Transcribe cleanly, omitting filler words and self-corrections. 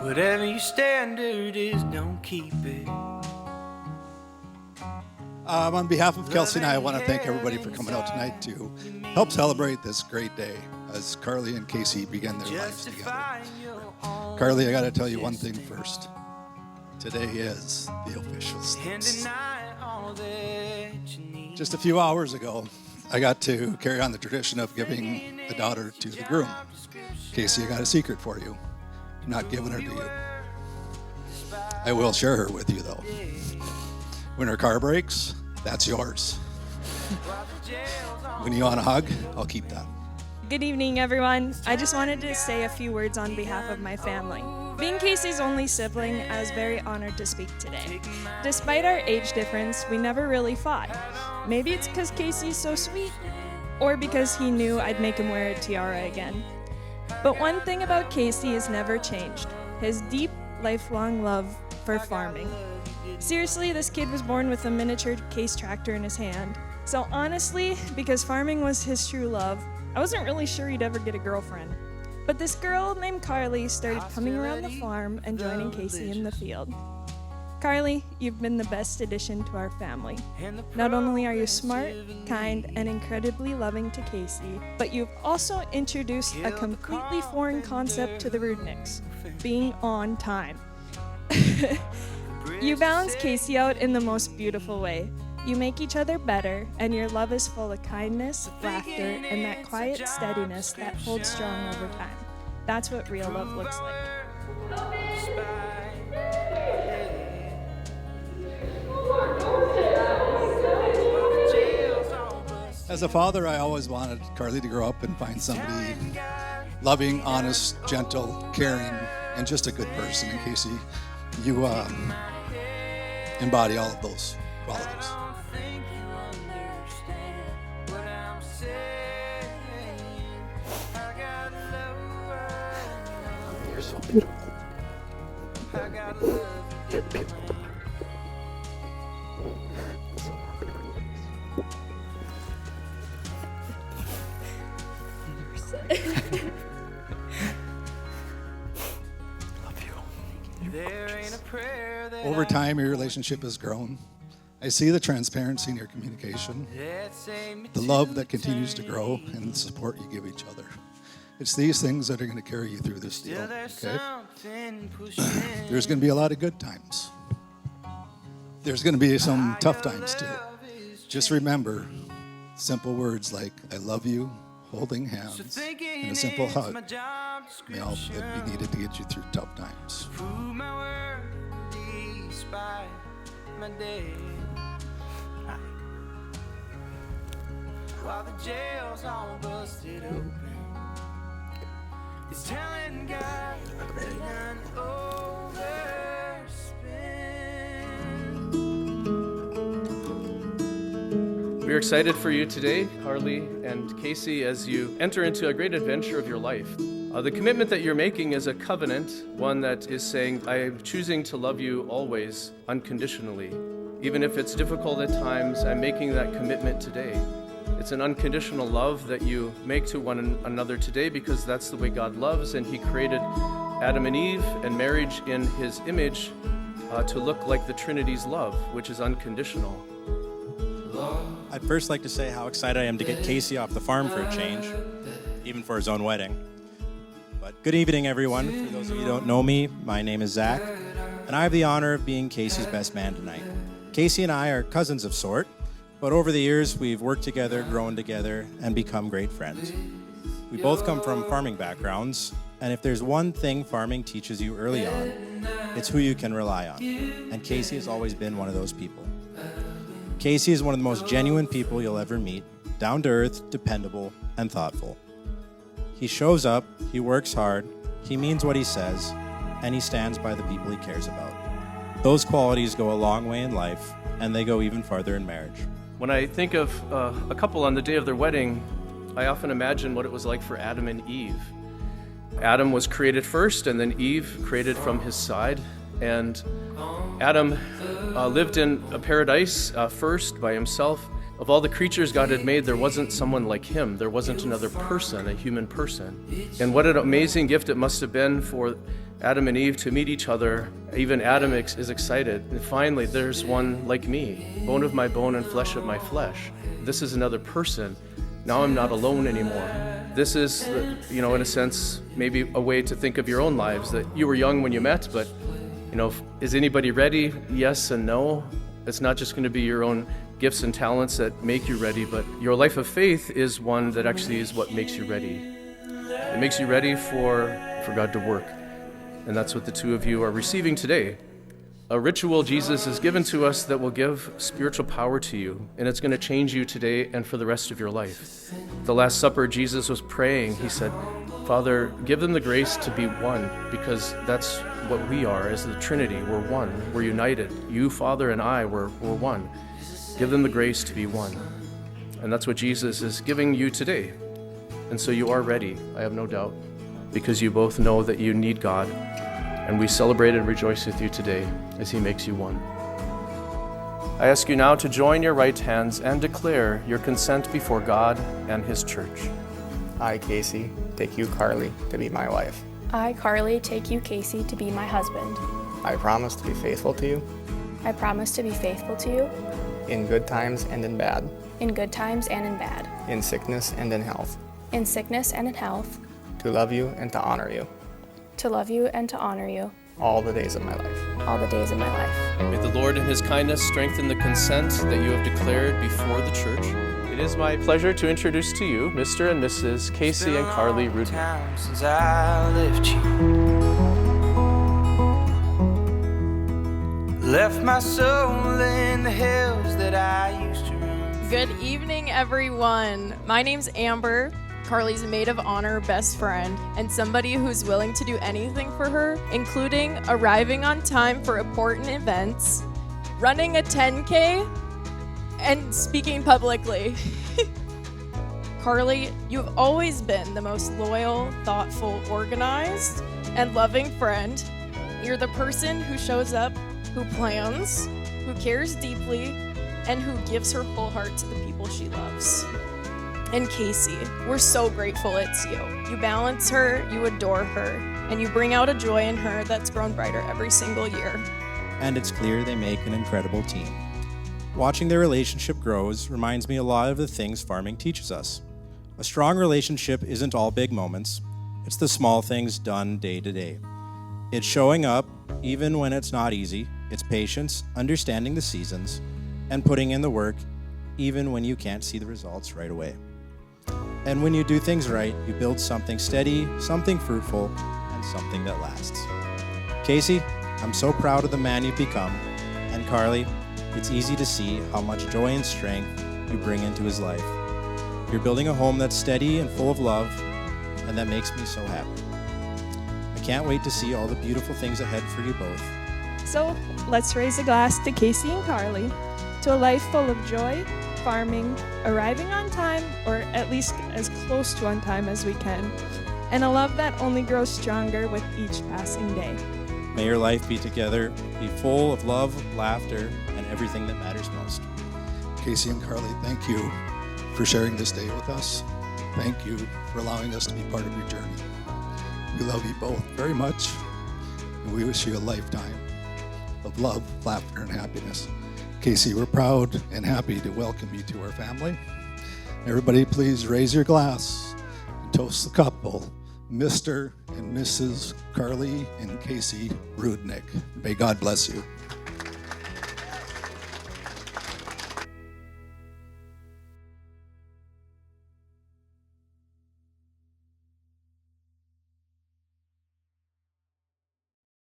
Whatever your standard is, don't keep it. On behalf of Kelsey and I want to thank everybody for coming out tonight to help celebrate this great day as Carly and Casey begin their lives together. Carly, I got to tell you one thing first. Today is the official steps. Just a few hours ago, I got to carry on the tradition of giving the daughter to the groom. Casey, I got a secret for you. I'm not giving her to you. I will share her with you, though. When her car breaks, that's yours. When you want a hug, I'll keep that. Good evening, everyone. I just wanted to say a few words on behalf of my family. Being Casey's only sibling, I was very honored to speak today. Despite our age difference, we never really fought. Maybe it's because Casey's so sweet, or because he knew I'd make him wear a tiara again. But one thing about Casey has never changed: his deep, lifelong love for farming. Seriously, this kid was born with a miniature Case tractor in his hand. So honestly, because farming was his true love, I wasn't really sure he'd ever get a girlfriend. But this girl named Carly started coming around the farm and joining Casey in the field. Carly, you've been the best addition to our family. Not only are you smart, kind, and incredibly loving to Casey, but you've also introduced a completely foreign concept to the Rudnicks: being on time. You balance Casey out in the most beautiful way. You make each other better, and your love is full of kindness, laughter, and that quiet steadiness that holds strong over time. That's what real love looks like. As a father, I always wanted Carly to grow up and find somebody loving, honest, gentle, caring, and just a good person. And Casey, you embody all of those qualities. You're so beautiful. You're beautiful. Over time, your relationship has grown. I see the transparency in your communication, the love that continues to grow, and the support you give each other. It's these things that are going to carry you through this deal, okay? There's going to be a lot of good times. There's going to be some tough times, too. Just remember simple words like, I love you, holding hands, and a simple hug may all be needed to get you through tough times. While the jail's all busted open, it's telling God none overspend. We're excited for you today, Carly and Casey, as you enter into a great adventure of your life. The commitment that you're making is a covenant, one that is saying, I am choosing to love you always, unconditionally. Even if it's difficult at times, I'm making that commitment today. It's an unconditional love that you make to one another today because that's the way God loves, and He created Adam and Eve and marriage in His image to look like the Trinity's love, which is unconditional. I'd first like to say how excited I am to get Casey off the farm for a change, even for his own wedding. But good evening, everyone. For those of you who don't know me, my name is Zach, and I have the honor of being Casey's best man tonight. Casey and I are cousins of sort, but over the years, we've worked together, grown together, and become great friends. We both come from farming backgrounds, and if there's one thing farming teaches you early on, it's who you can rely on. And Casey has always been one of those people. Casey is one of the most genuine people you'll ever meet, down to earth, dependable, and thoughtful. He shows up, he works hard, he means what he says, and he stands by the people he cares about. Those qualities go a long way in life, and they go even farther in marriage. When I think of a couple on the day of their wedding, I often imagine what it was like for Adam and Eve. Adam was created first, and then Eve created from his side. And Adam lived in a paradise first by himself. Of all the creatures God had made, there wasn't someone like him. There wasn't another person, a human person. And what an amazing gift it must have been for Adam and Eve to meet each other. Even Adam is excited. And finally, there's one like me, bone of my bone and flesh of my flesh. This is another person. Now I'm not alone anymore. This is, in a sense, maybe a way to think of your own lives, that you were young when you met, but, is anybody ready? Yes and no. It's not just going to be your own gifts and talents that make you ready, but your life of faith is one that actually is what makes you ready. It makes you ready for God to work. And that's what the two of you are receiving today. A ritual Jesus has given to us that will give spiritual power to you, and it's going to change you today and for the rest of your life. The Last Supper, Jesus was praying. He said, Father, give them the grace to be one, because that's what we are as the Trinity. We're one. We're united. You, Father, and I, we're one. Give them the grace to be one. And that's what Jesus is giving you today. And so you are ready, I have no doubt, because you both know that you need God. And we celebrate and rejoice with you today as He makes you one. I ask you now to join your right hands and declare your consent before God and His church. I, Casey, take you, Carly, to be my wife. I, Carly, take you, Casey, to be my husband. I promise to be faithful to you. I promise to be faithful to you. In good times and in bad. In good times and in bad. In sickness and in health. In sickness and in health. To love you and to honor you. To love you and to honor you. All the days of my life. All the days of my life. May the Lord in His kindness strengthen the consent that you have declared before the church. It is my pleasure to introduce to you Mr. and Mrs. Casey and Carly Rudnick. Time since I left you. Left my soul in the hills that I used to run. Good evening, everyone. My name's Amber, Carly's maid of honor, best friend, and somebody who's willing to do anything for her, including arriving on time for important events, running a 10K, and speaking publicly. Carly, you've always been the most loyal, thoughtful, organized, and loving friend. You're the person who shows up, who plans, who cares deeply, and who gives her whole heart to the people she loves. And Casey, we're so grateful it's you. You balance her, you adore her, and you bring out a joy in her that's grown brighter every single year. And it's clear they make an incredible team. Watching their relationship grows reminds me a lot of the things farming teaches us. A strong relationship isn't all big moments. It's the small things done day to day. It's showing up even when it's not easy. It's patience, understanding the seasons, and putting in the work even when you can't see the results right away. And when you do things right, you build something steady, something fruitful, and something that lasts. Casey, I'm so proud of the man you've become. And Carly, it's easy to see how much joy and strength you bring into his life. You're building a home that's steady and full of love, and that makes me so happy. I can't wait to see all the beautiful things ahead for you both. So let's raise a glass to Casey and Carly, to a life full of joy, farming, arriving on time, or at least as close to on time as we can, and a love that only grows stronger with each passing day. May your life be together, be full of love, laughter, and everything that matters most. Casey and Carly, thank you for sharing this day with us. Thank you for allowing us to be part of your journey. We love you both very much, and we wish you a lifetime of love, laughter, and happiness. Casey, we're proud and happy to welcome you to our family. Everybody, please raise your glass and toast the couple, Mr. and Mrs. Carly and Casey Rudnick. May God bless you.